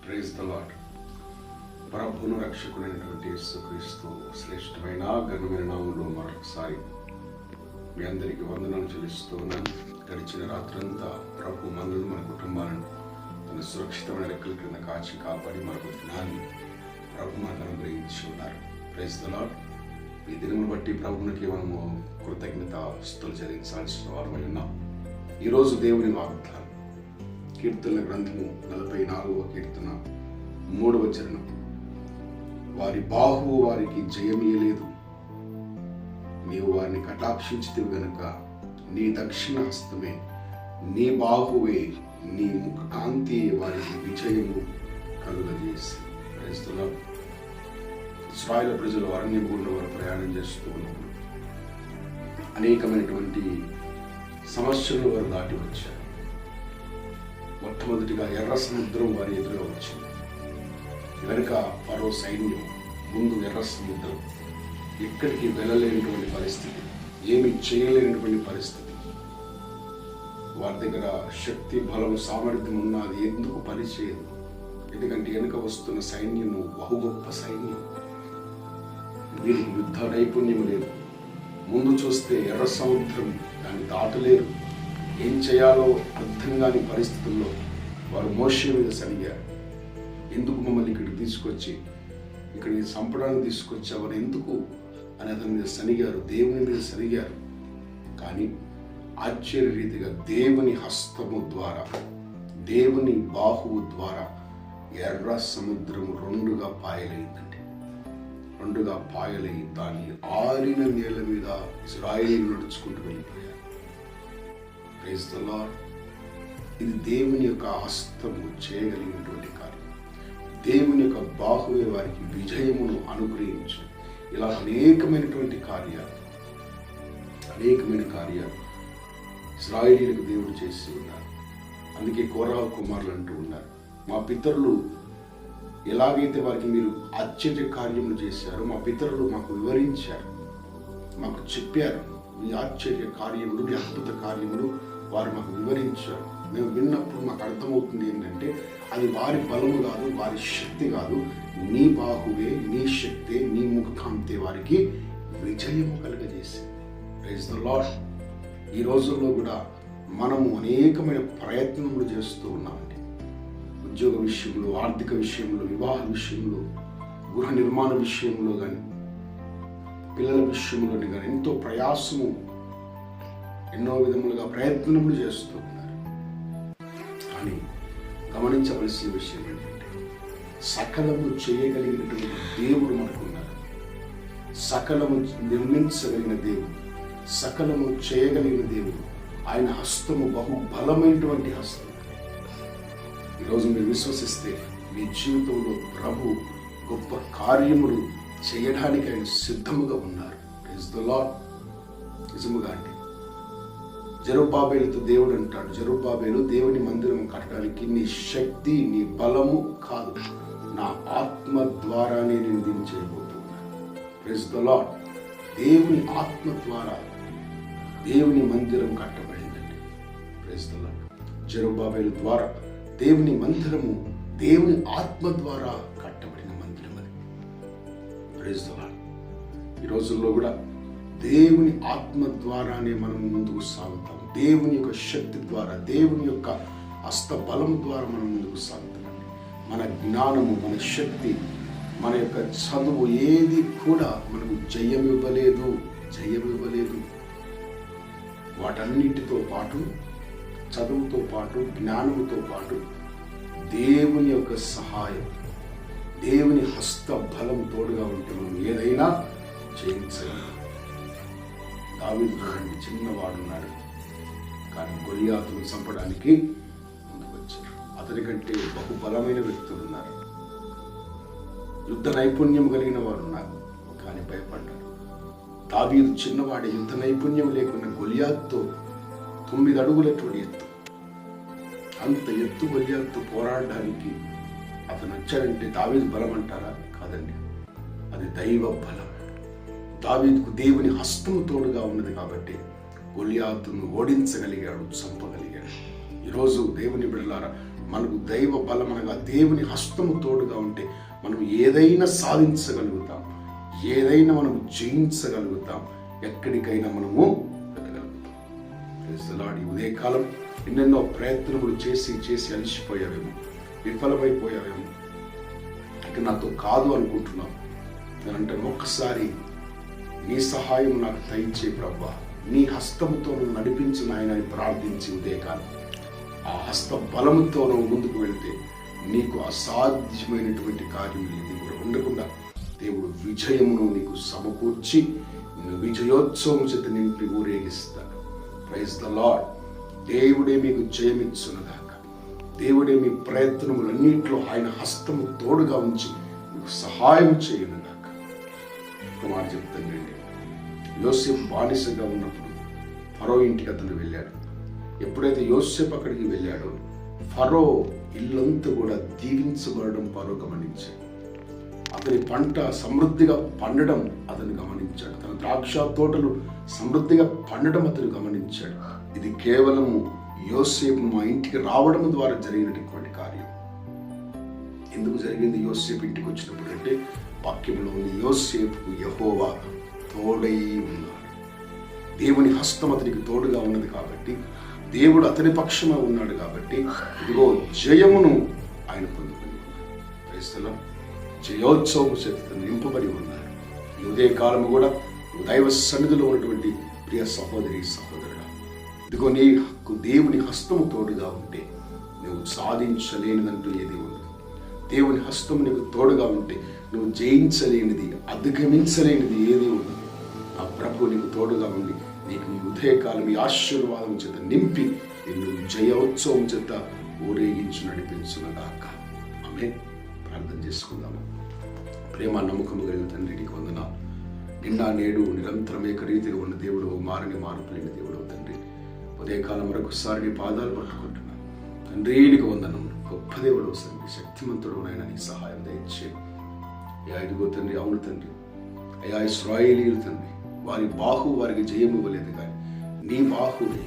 Praise the lord. ప్రభువును రక్షకుడైనటువంటి యేసుక్రీస్తు శ్రేష్టమైన ఘనమైన నామములో మరొకసారి మీ అందరికీ వందనాలు చెల్లిస్తూ ఉన్నాను. గడిచిన రాత్రంతా ప్రభు మనల్ని మన కుటుంబాలను తన సురక్షితమైన రెక్కల క్రింద కాచి కాపాడి మనకు జ్ఞాని ప్రభు మనకు అనుగ్రహించి ఉన్నారు. Praise the lord. ఈ దినమును బట్టి ప్రభువునికి మనము కృతజ్ఞతాస్తుతులు చెల్లించాల్సిన వారమై ఉన్నాం. ఈరోజు దేవుని వాగ్దానం కీర్తనల గ్రంథము 44వ కీర్తన 3వ చరణం. వారి బాహువు వారికి జయమీయలేదు, నీవు వారిని కటాక్షించితివి గనుక నీ దక్షిణ హస్తమే, నీ బాహువే, నీ ముఖ కాంతి వారికి విజయము కలుగజేసి. ఇశ్రాయేలు ప్రజలు అరణ్యభూమిలో వారు ప్రయాణం చేస్తూ ఉన్నప్పుడు అనేకమైనటువంటి సమస్యలు వారు దాటి వచ్చారు. మొట్టమొదటిగా ఎర్ర సముద్రం వారి ఎదురుగా వచ్చింది. వెనుక ఫరో సైన్యం, ముందు ఎర్ర సముద్రం. ఎక్కడికి వెళ్ళలేనటువంటి పరిస్థితి, ఏమి చేయలేనటువంటి పరిస్థితి. వారి దగ్గర శక్తి, బలం, సామర్థ్యం ఉన్నది, ఎందుకు పనిచేయదు? ఎందుకంటే వెనుక వస్తున్న సైన్యము బహు గొప్ప సైన్యం. వీరికి యుద్ధ నైపుణ్యం లేదు. ముందు చూస్తే ఎర్ర సముద్రం, దాన్ని దాటలేరు. ఏం చేయాలో అర్థం కాని పరిస్థితుల్లో వారు మోషే మీద సనిగారు. ఎందుకు మమ్మల్ని ఇక్కడికి తీసుకొచ్చి ఇక్కడికి చంపడానికి తీసుకొచ్చావని ఎందుకు అని అతని మీద సనిగారు, దేవుని మీద సనిగారు. కానీ ఆశ్చర్యరీతిగా దేవుని హస్తము ద్వారా, దేవుని బాహువు ద్వారా ఎర్ర సముద్రము రెండుగా పాయలైందండి. రెండుగా పాయలై దాని ఆరిన నేల మీద ఇశ్రాయేలీయులు నడుచుకుంటూ వెళ్ళిపోయారు. Praise the lord. ఇది దేవుని యొక్క హస్తము చేయగలిగినటువంటి కార్యం. దేవుని యొక్క బాహువే వారికి విజయమును అనుగ్రహించు. ఇలా అనేకమైన కార్యాలు ఇశ్రాయేలీయులకు దేవుడు చేసి ఉన్నారు. అందుకే కోరహ కుమారులు అంటూ ఉన్నారు, మా పితరులు ఎలాగైతే వారికి మీరు ఆశ్చర్య కార్యములు చేశారో మా పితరులు మాకు వివరించారు, మాకు చెప్పారు. మీ ఆశ్చర్య కార్యములు, మీ అద్భుత కార్యములు వారు మాకు వివరించారు. మేము విన్నప్పుడు మాకు అర్థమవుతుంది ఏంటంటే అది వారి బలము కాదు, వారి శక్తి కాదు, నీ బాహువే, నీ శక్తే, నీ ముఖకాంతే వారికి విజయము కలుగజేసి. Praise the lord. ఈ రోజుల్లో కూడా మనము అనేకమైన ప్రయత్నములు చేస్తూ ఉన్నామండి. ఉద్యోగ విషయంలో, ఆర్థిక విషయంలో, వివాహ విషయంలో, గృహ నిర్మాణ విషయంలో కానీ, పిల్లల విషయంలోని కానీ ఎంతో ప్రయాసము, ఎన్నో విధములుగా ప్రయత్నములు చేస్తూ ఉన్నారు. కానీ గమనించవలసిన విషయం ఏంటంటే సకలము చేయగలిగినటువంటి దేవుడు మనకున్నారు. సకలము నిర్మించగలిగిన దేవుడు, సకలము చేయగలిగిన దేవుడు. ఆయన హస్తము బహు బలమైనటువంటి హస్తం. ఈరోజు మీరు విశ్వసిస్తే మీ జీవితంలో ప్రభు గొప్ప కార్యములు చేయడానికి ఆయన సిద్ధముగా ఉన్నారు. Praise the lord. నిజముగా అండి, జెరుబ్బాబెలుతో దేవుడు అంటాడు, జెరుబ్బాబెలు, దేవుని మందిరం కట్టడానికి నీ శక్తి, నీ బలము కాదు, నా ఆత్మ ద్వారానే నేను దీన్ని చేయబోతున్నాను. Praise the Lord. దేవుని ఆత్మ ద్వారా దేవుని మందిరం కట్టబడిందండి. Praise the Lord. జెరుబ్బాబెలు ద్వారా దేవుని మందిరము దేవుని ఆత్మ ద్వారా కట్టబడిన మందిరం అది. Praise the lord. ఈ రోజుల్లో కూడా దేవుని ఆత్మ ద్వారానే మనం ముందుకు సాగుతాం. దేవుని యొక్క శక్తి ద్వారా, దేవుని యొక్క హస్త బలం ద్వారా మనం ముందుకు సాగుతామండి. మన జ్ఞానము, మన శక్తి, మన యొక్క చదువు ఏది కూడా మనకు జయమివ్వలేదు. వాటన్నిటితో పాటు, చదువుతో పాటు, జ్ఞానముతో పాటు దేవుని యొక్క సహాయం, దేవుని హస్త బలం తోడుగా ఉంటే మనం ఏదైనా చేయించగలం. దావీదు చూడండి, చిన్నవాడున్నాడు కానీ గొలియాతును చంపడానికి ముందుకు వచ్చారు. అతని కంటే బహు బలమైన వ్యక్తులు ఉన్నారు, యుద్ధ నైపుణ్యం కలిగిన వారు ఉన్నారు, కానీ భయపడ్డారు. దావీదు చిన్నవాడే, యుద్ధ నైపుణ్యం లేకుండా గొలియాతుతో 9 అడుగులటువంటి ఎత్తు, అంత ఎత్తు గొలియాతుతో పోరాడడానికి అతను వచ్చాడంటే దావీదు బలం అంటారా? కాదండి, అది దైవ బలం. దావీదుకు దేవుని హస్తము తోడుగా ఉన్నది కాబట్టి గొలియాతును ఓడించగలిగాడు, చంపగలిగాడు. ఈరోజు దేవుని బిడ్డలారా, మనకు దైవ బలం అనగా దేవుని హస్తము తోడుగా ఉంటే మనం ఏదైనా సాధించగలుగుతాం, ఏదైనా మనం జయించగలుగుతాం, ఎక్కడికైనా మనము వెళ్ళగలుగుతాం. ఈ ఉదయకాలం ఎన్నెన్నో ప్రయత్నములు చేసి అలసిపోయావేమో, విఫలమైపోయావేమో, ఇక నాతో కాదు అనుకుంటున్నావు. నేను అంటాను, ఒక్కసారి నీ సహాయం నాకు దయచే ప్రభువా, నీ హస్తముతో నువ్వు నడిపించు నాయన అని ప్రార్థించి ఉదయకాలం ఆ హస్త బలముతో నువ్వు ముందుకు వెళ్తే నీకు అసాధ్యమైనటువంటి కార్యం ఏది కూడా ఉండకుండా దేవుడు విజయమును నీకు సమకూర్చి విజయోత్సవం చేత నింపి ఊరేగిస్తాడు. Praise the lord. దేవుడే మీకు జయమిచ్చునుగాక. దేవుడే మీ ప్రయత్నములన్నింటిలో ఆయన హస్తము తోడుగా ఉంచి మీకు సహాయం చేయనుగాక. ఒక మాట చెప్తానండి. యోసేపు బానిసగా ఉన్నప్పుడు ఫరో ఇంటికి అతను వెళ్ళాడు. ఎప్పుడైతే యోసేపు అక్కడికి వెళ్ళాడో ఫరో ఇల్లంతా కూడా దీవించబడడం ఫరో గమనించాడు. అతని పంట సమృద్ధిగా పండడం అతను గమనించాడు. తన ద్రాక్ష తోటలు సమృద్ధిగా పండడం అతను గమనించాడు. ఇది కేవలము యోసేపు మా ఇంటికి రావడం ద్వారా జరిగినటువంటి కార్యం. ఎందుకు జరిగింది యోసేపు ఇంటికి వచ్చినప్పుడు అంటే వాక్యంలో ఉంది, యోసేపుకు యెహోవా తోడై ఉన్నాడు. దేవుని హస్తం అతనికి తోడుగా ఉన్నది కాబట్టి, దేవుడు అతని పక్షంగా ఉన్నాడు కాబట్టి ఇదిగో జయమును ఆయన పొందుకొని ఉన్నాడు. జయోత్సవం చేత నింపబడి ఉన్నాడు. ఈ ఉదయకాలము కూడా దైవ సన్నిధిలో ఉన్నటువంటి ప్రియ సహోదరి సహోదరుడు, ఇదిగో నీకు దేవుని హస్తము తోడుగా ఉంటే నువ్వు సాధించలేనిదంటూ ఏది ఉండదు. దేవుని హస్తం నీకు తోడుగా ఉంటే నువ్వు జయించలేనిది, అధిగమించలేనిది ఏది ఉండదు. ఆ ప్రభు నీకు తోడుగా ఉండి నీకు నీ ఉదయకాలం ఈ ఆశీర్వాదం చేత నింపి నిన్ను జయోత్సవం చేత ఊరేగించి నడిపించునగాక. ఆమేన్. ప్రార్థన చేసుకుందాము. ప్రేమ నమ్మకము కలిగిన తండ్రి, నీకు వందనాలు. నిన్న నేడు నిరంతరం ఏకరీతిగా ఉన్న దేవుడు, మారని మార్పు లేని దేవుడు తండ్రి. ఉదయకాలం మరొకసారి నీ పాదాలు పట్టుకుంటున్నాను తండ్రి. నీకు వందనం. గొప్ప దేవుడు తండ్రి, శక్తిమంతుడు నాయన, నీ సహాయం దయచే. ఇదిగో తండ్రి, అవును తండ్రి, అయ్యా ఇశ్రాయేలీయులు తండ్రి, వారి బాహు వారికి జయం ఇవ్వలేదు, కానీ నీ బాహువే,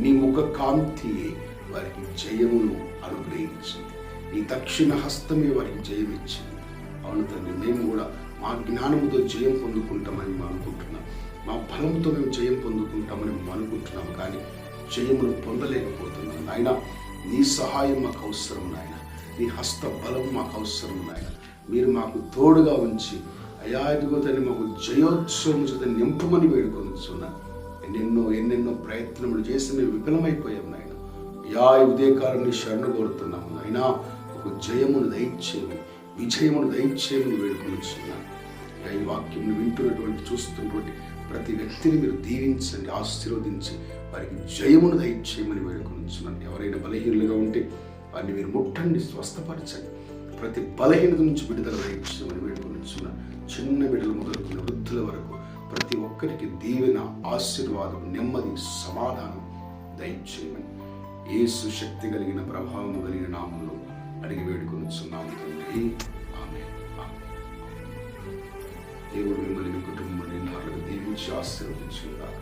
నీ ముఖ కాంతియే వారికి జయమును అనుగ్రహించింది. నీ దక్షిణ హస్తమే వారికి జయం ఇచ్చింది. అవును తండ్రి, మేము కూడా మా జ్ఞానముతో జయం పొందుకుంటామని మేము అనుకుంటున్నాం, మా బలంతో మేము జయం పొందుకుంటామని మేము అనుకుంటున్నాం, కానీ జయమును పొందలేకపోతున్నాం. నాయన నీ సహాయం మాకు అవసరం నాయన, నీ హస్త బలం మాకు అవసరం నాయన. మీరు మాకు తోడుగా ఉంచి అయ్యా ఇదిగో తండ్రి మాకు జయోత్సవం చేత నింపమని వేడుకొనిచున్నా. ఎన్నెన్నో ప్రయత్నములు చేసి మేము విఫలమైపోయాం నాయన. అయ్యా ఈ ఉదయకాలాన్ని శరణు కోరుతున్నాము నాయన. ఒక జయమును దయచేయమని, విజయమును దయచేయమని వేడుకొనిచున్నాను. ఈ వాక్యం వింటున్నటువంటి చూస్తున్నటువంటి ప్రతి వ్యక్తిని మీరు దీవించండి, ఆశీర్వదించి వారికి జయమును దయచేయమని వేడుకొనిచున్నాను. ఎవరైనా బలహీనులుగా ఉంటే వారిని మీరు ముట్టండి, స్వస్థపరచండి. ప్రతి బలహీనత నుంచి విడుదల దయచేయమని వేడుకొనిచున్నాను. చిన్న బిడ్డలు మొదలుకున్న వృద్ధుల వరకు ప్రతి ఒక్కరికి దీవెన, ఆశీర్వాదం, నెమ్మది, సమాధానం దయచేయమని యేసు శక్తి కలిగిన, ప్రభావం కలిగిన నామంలో అడిగి వేడుకొనిచున్నాము తండ్రి. ఆమేన్. దేవుడు మిమ్మల్ని, మీ కుటుంబాన్ని దీవించి ఆశీర్వదించుగాక.